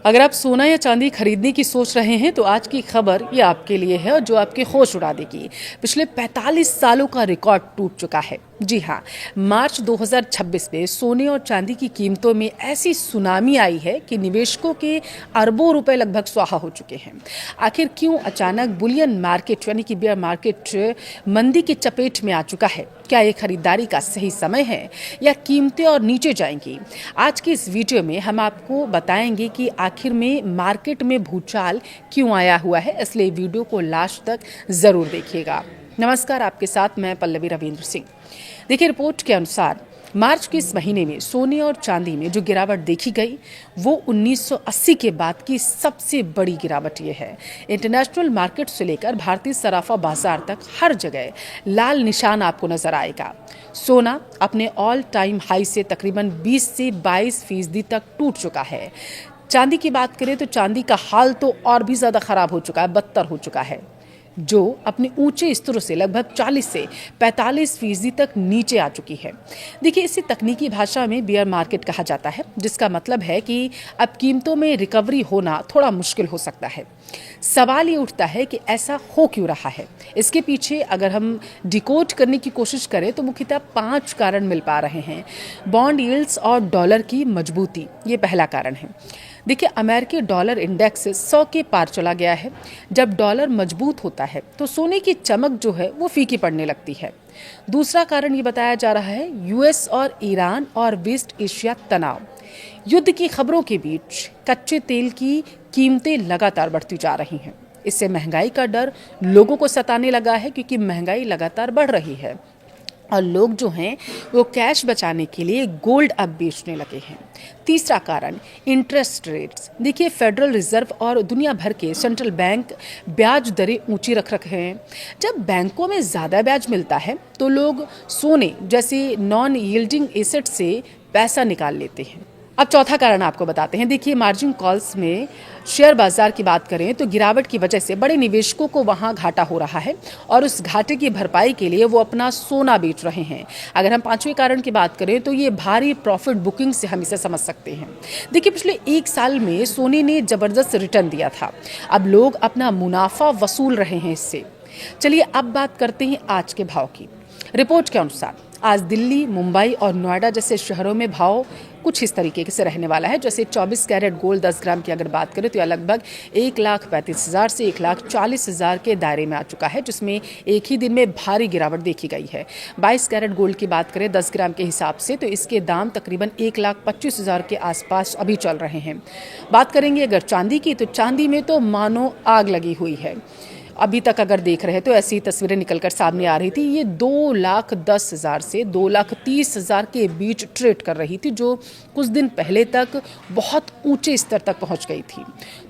अगर आप सोना या चांदी खरीदने की सोच रहे हैं तो आज की खबर ये आपके लिए है और जो आपके होश उड़ा देगी। पिछले 45 सालों का रिकॉर्ड टूट चुका है। जी हाँ, मार्च 2026 में सोने और चांदी की कीमतों में ऐसी सुनामी आई है कि निवेशकों के अरबों रुपए लगभग स्वाहा हो चुके हैं। आखिर क्यों अचानक बुलियन मार्केट यानी कि बेयर मार्केट मंदी की चपेट में आ चुका है? क्या ये खरीदारी का सही समय है या कीमतें और नीचे जाएंगी? आज की इस वीडियो में हम आपको बताएंगे कि आखिर में मार्केट में भूचाल क्यों आया हुआ है, इसलिए वीडियो को लास्ट तक जरूर देखिएगा। नमस्कार, आपके साथ मैं पल्लवी रविंद्र सिंह। देखिए, रिपोर्ट के अनुसार मार्च के इस महीने में सोने और चांदी में जो गिरावट देखी गई वो 1980 के बाद की सबसे बड़ी गिरावट ये है। इंटरनेशनल मार्केट से लेकर भारतीय सराफा बाजार तक हर जगह लाल निशान आपको नजर आएगा। सोना अपने ऑल टाइम हाई से तकरीबन 20 से 22% तक टूट चुका है। चांदी की बात करें तो चांदी का हाल तो और भी ज़्यादा खराब हो चुका है, बदतर हो चुका है, जो अपने ऊंचे स्तरों से लगभग 40 से 45% तक नीचे आ चुकी है। देखिए, इसे तकनीकी भाषा में बियर मार्केट कहा जाता है, जिसका मतलब है कि अब कीमतों में रिकवरी होना थोड़ा मुश्किल हो सकता है। सवाल ये उठता है कि ऐसा हो क्यों रहा है। इसके पीछे अगर हम डिकोड करने की कोशिश करें तो मुख्यतः 5 कारण मिल पा रहे हैं। बॉन्ड यील्ड्स और डॉलर की मजबूती, ये पहला कारण है। देखिए, अमेरिकी डॉलर इंडेक्स 100 के पार चला गया है। जब डॉलर मजबूत होता है तो सोने की चमक जो है वो फीकी पड़ने लगती है। दूसरा कारण ये बताया जा रहा है यूएस और ईरान और वेस्ट एशिया तनाव। युद्ध की खबरों के बीच कच्चे तेल की कीमतें लगातार बढ़ती जा रही हैं। इससे महंगाई का डर लोगों को सताने लगा है, क्योंकि महंगाई लगातार बढ़ रही है और लोग जो हैं वो कैश बचाने के लिए गोल्ड अब बेचने लगे हैं। तीसरा कारण इंटरेस्ट रेट्स। देखिए, फेडरल रिजर्व और दुनिया भर के सेंट्रल बैंक ब्याज दरें ऊंची रख रखे हैं। जब बैंकों में ज़्यादा ब्याज मिलता है तो लोग सोने जैसे नॉन यील्डिंग एसेट से पैसा निकाल लेते हैं। अब चौथा कारण आपको बताते हैं। देखिए, मार्जिन कॉल्स में शेयर बाजार की बात करें तो गिरावट की वजह से बड़े निवेशकों को वहां घाटा हो रहा है और उस घाटे की भरपाई के लिए वो अपना सोना बेच रहे हैं। अगर हम पांचवें कारण की बात करें तो ये भारी प्रॉफिट बुकिंग से हम इसे समझ सकते हैं। देखिए, पिछले 1 साल में सोने ने जबरदस्त रिटर्न दिया था। अब लोग अपना मुनाफा वसूल रहे हैं इससे। चलिए अब बात करते हैं आज के भाव की। रिपोर्ट के अनुसार आज दिल्ली, मुंबई और नोएडा जैसे शहरों में भाव कुछ इस तरीके से रहने वाला है। जैसे 24 कैरेट गोल्ड 10 ग्राम की अगर बात करें तो यह लगभग 1,35,000 से 1,40,000 के दायरे में आ चुका है, जिसमें एक ही दिन में भारी गिरावट देखी गई है। 22 कैरेट गोल्ड की बात करें 10 ग्राम के हिसाब से तो इसके दाम तकरीबन 1,25,000 के आसपास अभी चल रहे हैं। बात करेंगे अगर चांदी की, तो चांदी में तो मानो आग लगी हुई है। अभी तक अगर देख रहे हैं तो ऐसी तस्वीरें निकलकर सामने आ रही थी। ये 2,10,000 से 2,30,000 के बीच ट्रेड कर रही थी, जो कुछ दिन पहले तक बहुत ऊंचे स्तर तक पहुंच गई थी।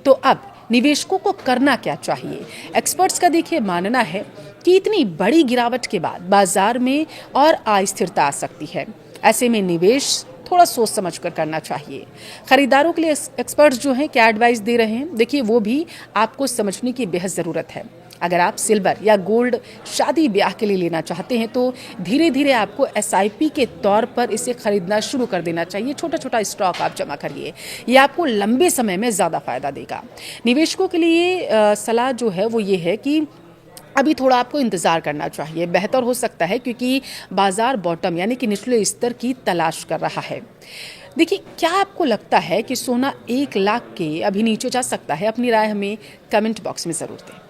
तो अब निवेशकों को करना क्या चाहिए? एक्सपर्ट्स का देखिए मानना है कि इतनी बड़ी गिरावट के बाद बाजार में और अस्थिरता आ सकती है। ऐसे में निवेश थोड़ा सोच समझ कर करना चाहिए। खरीदारों के लिए एक्सपर्ट्स जो हैं क्या एडवाइस दे रहे हैं, देखिए वो भी आपको समझने की बेहद ज़रूरत है। अगर आप सिल्वर या गोल्ड शादी ब्याह के लिए लेना चाहते हैं तो धीरे धीरे आपको एसआईपी के तौर पर इसे खरीदना शुरू कर देना चाहिए। छोटा छोटा स्टॉक आप जमा करिए, ये आपको लंबे समय में ज़्यादा फायदा देगा। निवेशकों के लिए सलाह जो है वो ये है कि अभी थोड़ा आपको इंतज़ार करना चाहिए, बेहतर हो सकता है, क्योंकि बाजार बॉटम यानी कि निचले स्तर की तलाश कर रहा है। देखिए, क्या आपको लगता है कि सोना 1 लाख के अभी नीचे जा सकता है? अपनी राय हमें कमेंट बॉक्स में ज़रूर दें।